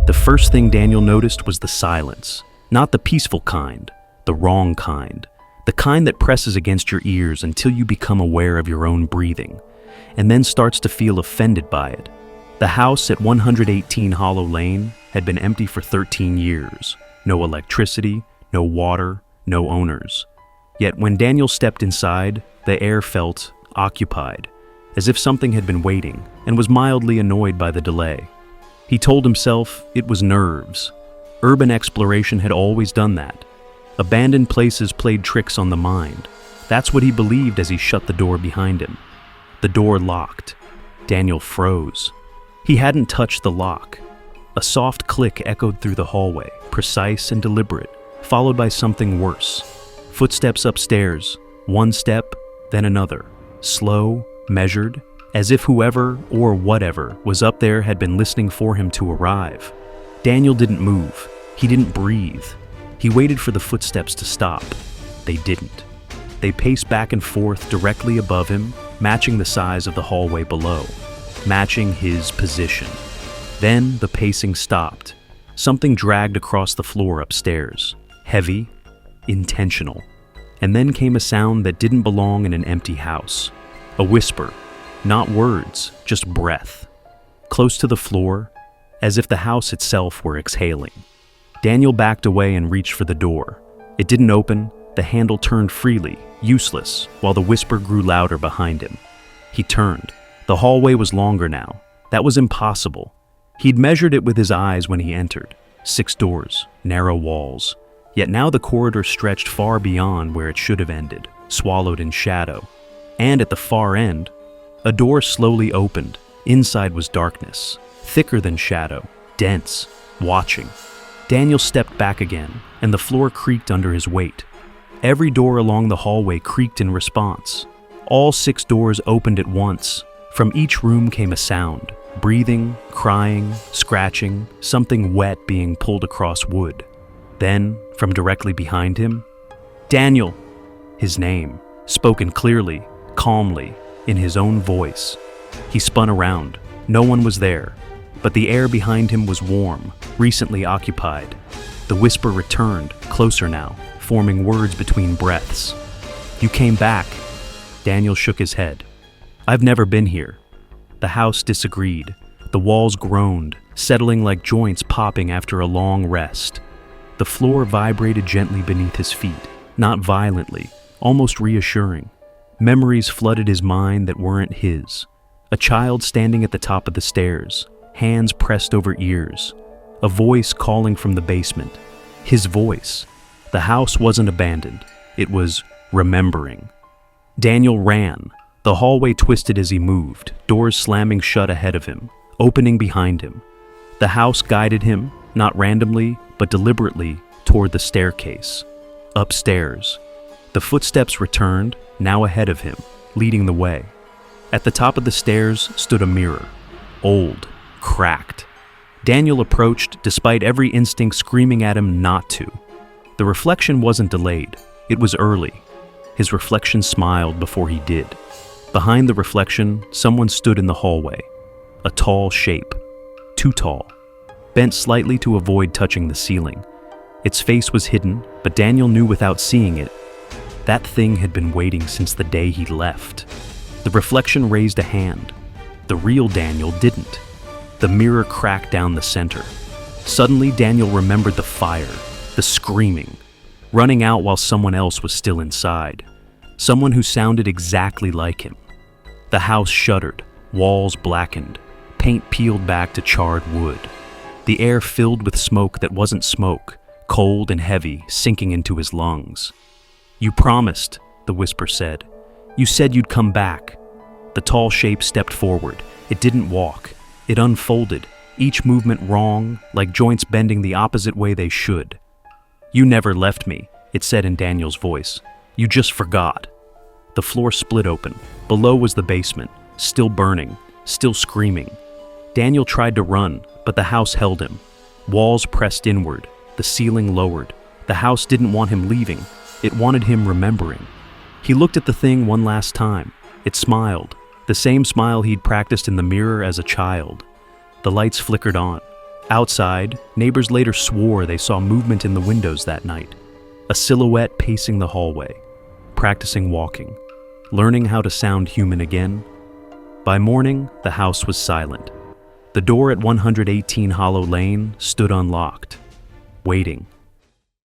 The first thing Daniel noticed was the silence. Not the peaceful kind, the wrong kind. The kind that presses against your ears until you become aware of your own breathing, and then starts to feel offended by it. The house at 118 Hollow Lane had been empty for 13 years. No electricity, no water, no owners. Yet when Daniel stepped inside, the air felt occupied, as if something had been waiting, and was mildly annoyed by the delay. He told himself it was nerves. Urban exploration had always done that. Abandoned places played tricks on the mind. That's what he believed as he shut the door behind him. The door locked. Daniel froze. He hadn't touched the lock. A soft click echoed through the hallway, precise and deliberate, followed by something worse. Footsteps upstairs, one step, then another, slow, measured, as if whoever or whatever was up there had been listening for him to arrive. Daniel didn't move. He didn't breathe. He waited for the footsteps to stop. They didn't. They paced back and forth directly above him, matching the size of the hallway below, matching his position. Then the pacing stopped. Something dragged across the floor upstairs, heavy, intentional. And then came a sound that didn't belong in an empty house. A whisper, not words, just breath. Close to the floor, as if the house itself were exhaling. Daniel backed away and reached for the door. It didn't open, the handle turned freely, useless, while the whisper grew louder behind him. He turned. The hallway was longer now. That was impossible. He'd measured it with his eyes when he entered. 6 doors, narrow walls. Yet now the corridor stretched far beyond where it should have ended, swallowed in shadow. And at the far end, a door slowly opened. Inside was darkness, thicker than shadow, dense, watching. Daniel stepped back again, and the floor creaked under his weight. Every door along the hallway creaked in response. All 6 doors opened at once. From each room came a sound, breathing, crying, scratching, something wet being pulled across wood. Then, from directly behind him, Daniel! His name, spoken clearly, calmly, in his own voice. He spun around. No one was there, but the air behind him was warm, recently occupied. The whisper returned, closer now, forming words between breaths. "You came back." Daniel shook his head. "I've never been here." The house disagreed. The walls groaned, settling like joints popping after a long rest. The floor vibrated gently beneath his feet, not violently, almost reassuring. Memories flooded his mind that weren't his. A child standing at the top of the stairs, hands pressed over ears. A voice calling from the basement. His voice. The house wasn't abandoned. It was remembering. Daniel ran. The hallway twisted as he moved, doors slamming shut ahead of him, opening behind him. The house guided him, not randomly, but deliberately, toward the staircase. Upstairs. The footsteps returned, now ahead of him, leading the way. At the top of the stairs stood a mirror. Old, cracked. Daniel approached, despite every instinct screaming at him not to. The reflection wasn't delayed. It was early. His reflection smiled before he did. Behind the reflection, someone stood in the hallway. A tall shape. Too tall. Bent slightly to avoid touching the ceiling. Its face was hidden, but Daniel knew without seeing it. That thing had been waiting since the day he left. The reflection raised a hand. The real Daniel didn't. The mirror cracked down the center. Suddenly, Daniel remembered the fire, the screaming, running out while someone else was still inside. Someone who sounded exactly like him. The house shuddered, walls blackened, paint peeled back to charred wood. The air filled with smoke that wasn't smoke, cold and heavy, sinking into his lungs. "You promised," the whisper said. "You said you'd come back." The tall shape stepped forward. It didn't walk. It unfolded, each movement wrong, like joints bending the opposite way they should. "You never left me," it said in Daniel's voice. "You just forgot." The floor split open. Below was the basement, still burning, still screaming. Daniel tried to run, but the house held him. Walls pressed inward, the ceiling lowered. The house didn't want him leaving. It wanted him remembering. He looked at the thing one last time. It smiled, the same smile he'd practiced in the mirror as a child. The lights flickered on. Outside, neighbors later swore they saw movement in the windows that night, a silhouette pacing the hallway, practicing walking, learning how to sound human again. By morning, the house was silent. The door at 118 Hollow Lane stood unlocked, waiting.